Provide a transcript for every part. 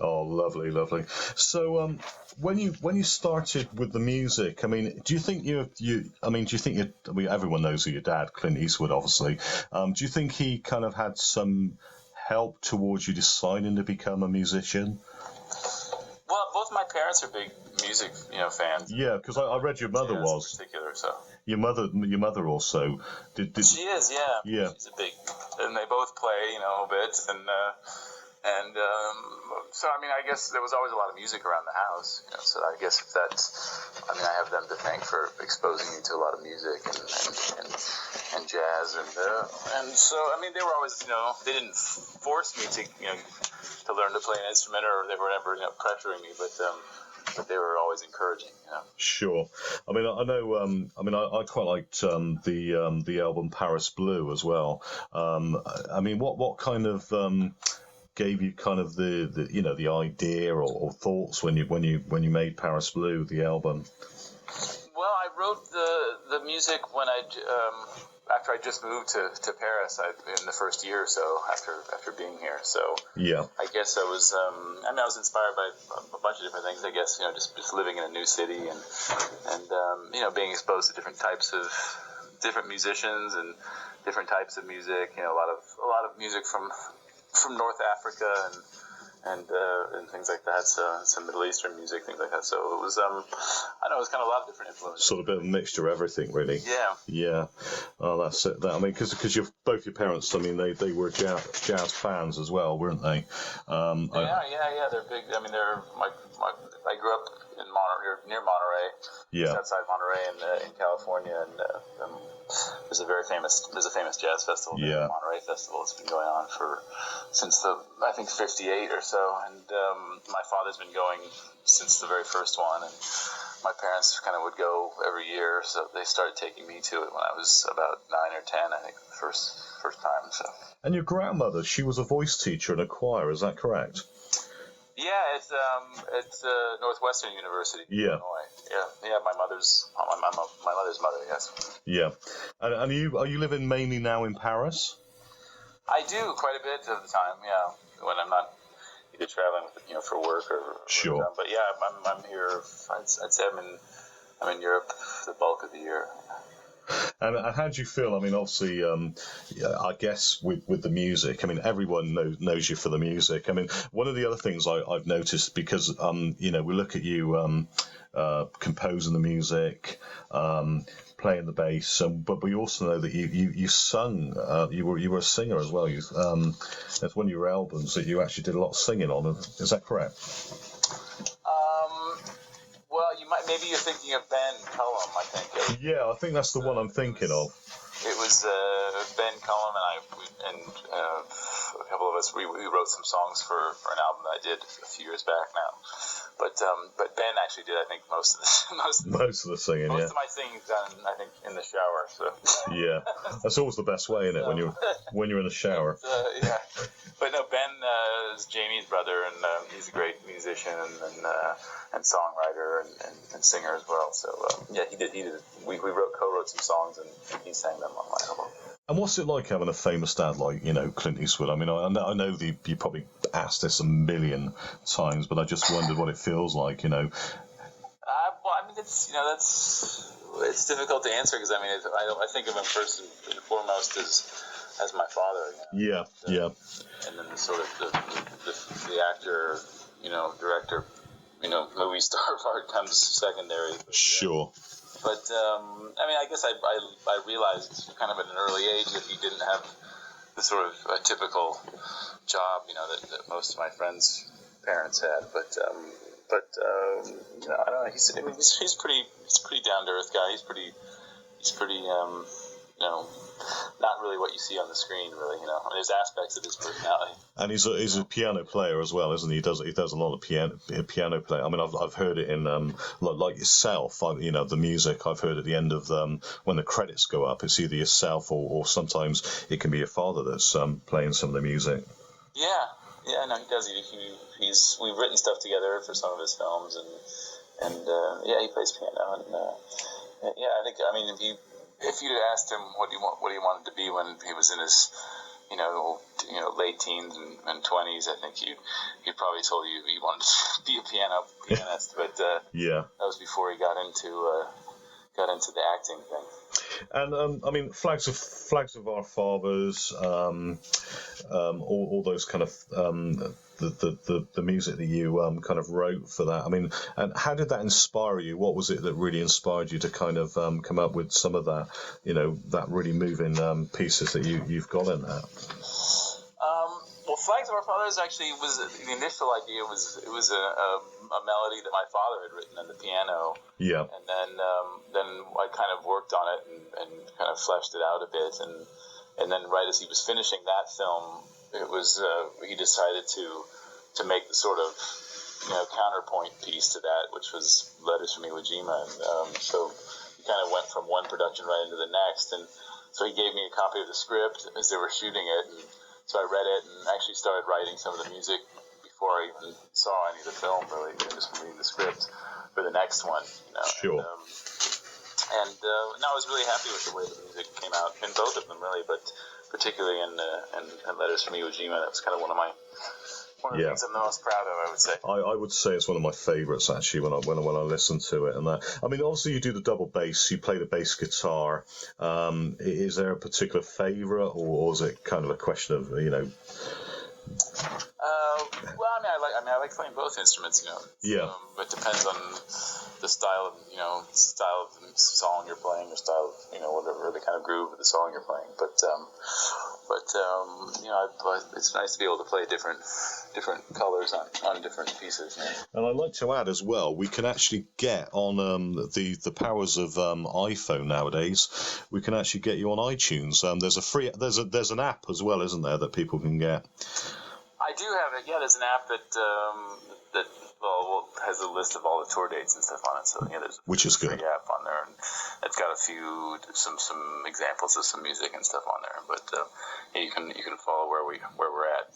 Oh, lovely, lovely. So, when you started with the music, I mean, do you think I mean, do you think you? I mean, everyone knows who your dad, Clint Eastwood, obviously. Do you think he kind of had some help towards you deciding to become a musician? Well, both my parents are big music, fans. Yeah, because I read your mother Jazz in was. particular, so. Your mother also did. She is, yeah. Yeah, She's a big, and they both play, a bit, and so I mean, I guess there was always a lot of music around the house, so I guess if I mean, I have them to thank for exposing me to a lot of music and jazz, and so I mean, they were always, they didn't force me to learn to play an instrument, or they were never, pressuring me, but they were always encouraging. sure. I mean, I know. I mean, I quite liked the album Paris Blue as well. I mean, what kind of gave you kind of the idea or thoughts when you made Paris Blue, the album? Well, I wrote the music when after I just moved to Paris, in the first year or so after being here. So Yeah, I guess I was I mean, I was inspired by a bunch of different things. I guess just living in a new city and being exposed to different musicians and different types of music. A lot of music from North Africa and things like that. So some Middle Eastern music, things like that. So it was I know it was kind of a lot of different influences. sort of a bit of a mixture of everything, really. Yeah. Yeah. Oh, that's it. I mean, because both your parents, I mean, they were jazz fans as well, weren't they? Yeah. They're big. I mean, I grew up in Monterey, near Monterey, Yeah. just outside Monterey in California, and there's a famous jazz festival, Yeah. the Monterey Festival. It's been going on since I think 58 or so, and my father's been going since the very first one, and my parents kind of would go every year, so they started taking me to it when I was about 9 or 10, I think, the first time. So. And your grandmother, she was a voice teacher in a choir, is that correct? Yeah, it's Northwestern University, Yeah. Illinois. Yeah. My mother's mother. Yes. Yeah. And are you living mainly now in Paris? I do quite a bit of the time. Yeah, when I'm not either traveling, for work or Sure. But yeah, I'm here. I'd say I'm in Europe the bulk of the year. And how do you feel? I mean, obviously, I guess with the music, I mean, everyone knows you for the music. I mean, one of the other things I've noticed, because we look at you composing the music, playing the bass, but we also know that you sung. You were a singer as well. That's one of your albums that you actually did a lot of singing on. Is that correct? Well, maybe you're thinking of Ben Cullum, I think. Yeah, I think that's the one I'm thinking of. It was Ben Cullum and a couple of us. We wrote some songs for an album that I did a few years back now. But Ben actually did, I think, most of the singing. Most of my singing's done, I think, in the shower. So. Yeah, that's always the best way, isn't it? When you're in the shower. Yeah. But no, Ben is Jamie's brother, and he's a great musician and songwriter and singer as well. So yeah, he did. We co-wrote some songs, and he sang them on my album. And what's it like having a famous dad like Clint Eastwood? I mean, I know you probably asked this a million times, but I just wondered what it feels like. Well, I mean, it's difficult to answer because I mean, I think of him first and foremost as my father. Yeah. And then the actor, director, movie star part comes secondary. Sure. But I mean, I guess I realized kind of at an early age that he didn't have the sort of a typical job, that most of my friends' parents had. But I don't know. He's pretty down to earth guy. He's pretty not really what you see on the screen, really. I mean, there's aspects of his personality. And he's a piano player as well, isn't he? He does a lot of piano play. I mean, I've heard it in like yourself. The music I've heard at the end of when the credits go up. It's either yourself or sometimes it can be your father that's playing some of the music. Yeah, no, he does. We've written stuff together for some of his films, and he plays piano, and I think, I mean, if you'd asked him what he wanted to be when he was in his late teens and 20s, I think he probably told you he wanted to be a pianist, but yeah. that was before he got into the acting thing. And I mean, flags of our fathers, all those kind of the music that you kind of wrote for that. I mean, and how did that inspire you? What was it that really inspired you to kind of come up with some of that, that really moving pieces that you've got in that? Well, Flags of Our Fathers actually was the initial idea. It was a melody that my father had written on the piano. Yeah. And then I kind of worked on it and kind of fleshed it out a bit, and then right as he was finishing that film, it was he decided to make the sort of counterpoint piece to that, which was Letters from Iwo Jima. And so he kind of went from one production right into the next, and so he gave me a copy of the script as they were shooting it, and so I read it and actually started writing some of the music before I even saw any of the film, really, just from reading the script for the next one. Sure. And I was really happy with the way the music came out in both of them, really, but particularly in Letters from Iwo Jima. That was kind of one of the things I'm the most proud of, I would say. I would say it's one of my favourites, actually, when I listen to it. And I mean, obviously you do the double bass, you play the bass guitar. Is there a particular favourite, or is it kind of a question of Well, I like playing both instruments, Yeah. But it depends on the style of the song you're playing, or style of, whatever the kind of groove of the song you're playing. But it's nice to be able to play different colors on different pieces. And I'd like to add as well, we can actually get on the powers of iPhone nowadays. We can actually get you on iTunes. There's an app as well, isn't there, that people can get? I do have it. Yeah, there's an app that has a list of all the tour dates and stuff on it. So there's a free app on there, and it's got some examples of some music and stuff on there. But you can follow where we're at.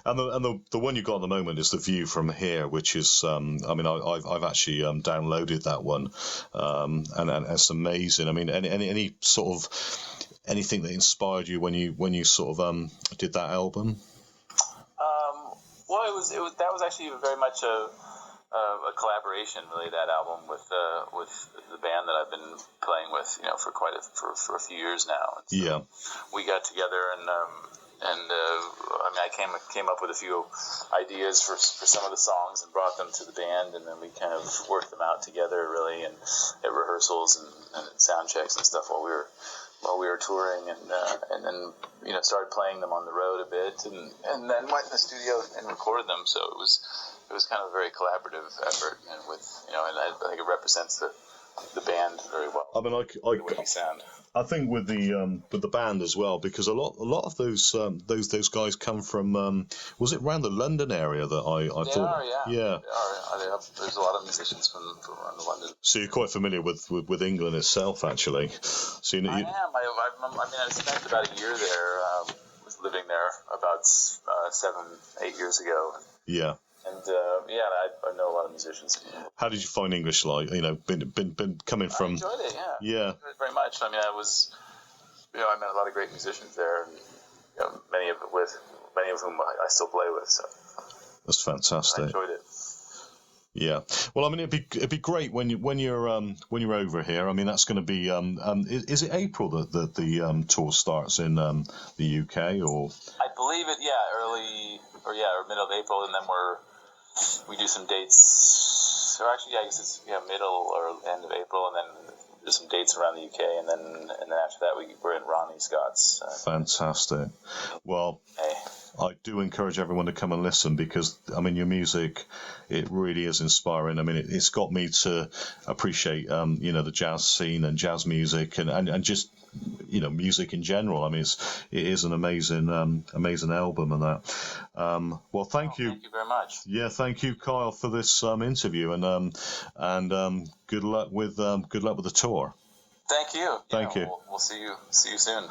And the one you got at the moment is the View from Here, which is I've actually downloaded that one, and it's amazing. I mean, any sort of anything that inspired you when you sort of did that album? Well, that was actually very much a collaboration, really, that album with the band that I've been playing with, for a few years now. And so we got together and I came up with a few ideas for some of the songs and brought them to the band, and then we kind of worked them out together, really, and at rehearsals and sound checks and stuff while we were touring, and then started playing them on the road a bit, and then went in the studio and recorded them. So it was kind of a very collaborative effort, and and I think it represents the band very well. I mean, the way we sound. I think with the band as well, because a lot of those guys come from was it around the London area that I they thought? Are, yeah. Yeah. There's a lot of musicians from around London. So you're quite familiar with England itself, actually. So I am. I spent about a year there. Was living there about 7-8 years ago. Yeah. And I know a lot of musicians. How did you find English like? Been coming from. I enjoyed it. Yeah. Yeah. I enjoyed it very much. I mean, I met a lot of great musicians there, and many of whom I still play with. So that's fantastic. I enjoyed it. Yeah. Well, I mean, it'd be great when you're over here. I mean, that's going to be is it April that the tour starts in the UK, or? I believe it. Yeah, or middle of April, and then we do some dates. Or actually, I guess it's middle or end of April, and then there's some dates around the UK, and then after that we're in Ronnie Scott's. Fantastic. Well, I do encourage everyone to come and listen, because I mean, your music, it really is inspiring. I mean, it's got me to appreciate the jazz scene and jazz music and just music in general. I mean, it is an amazing album and that. Well, thank you. Thank you very much. Yeah, thank you, Kyle, for this interview, and good luck with the tour. Thank you. Thank you. We'll see you soon.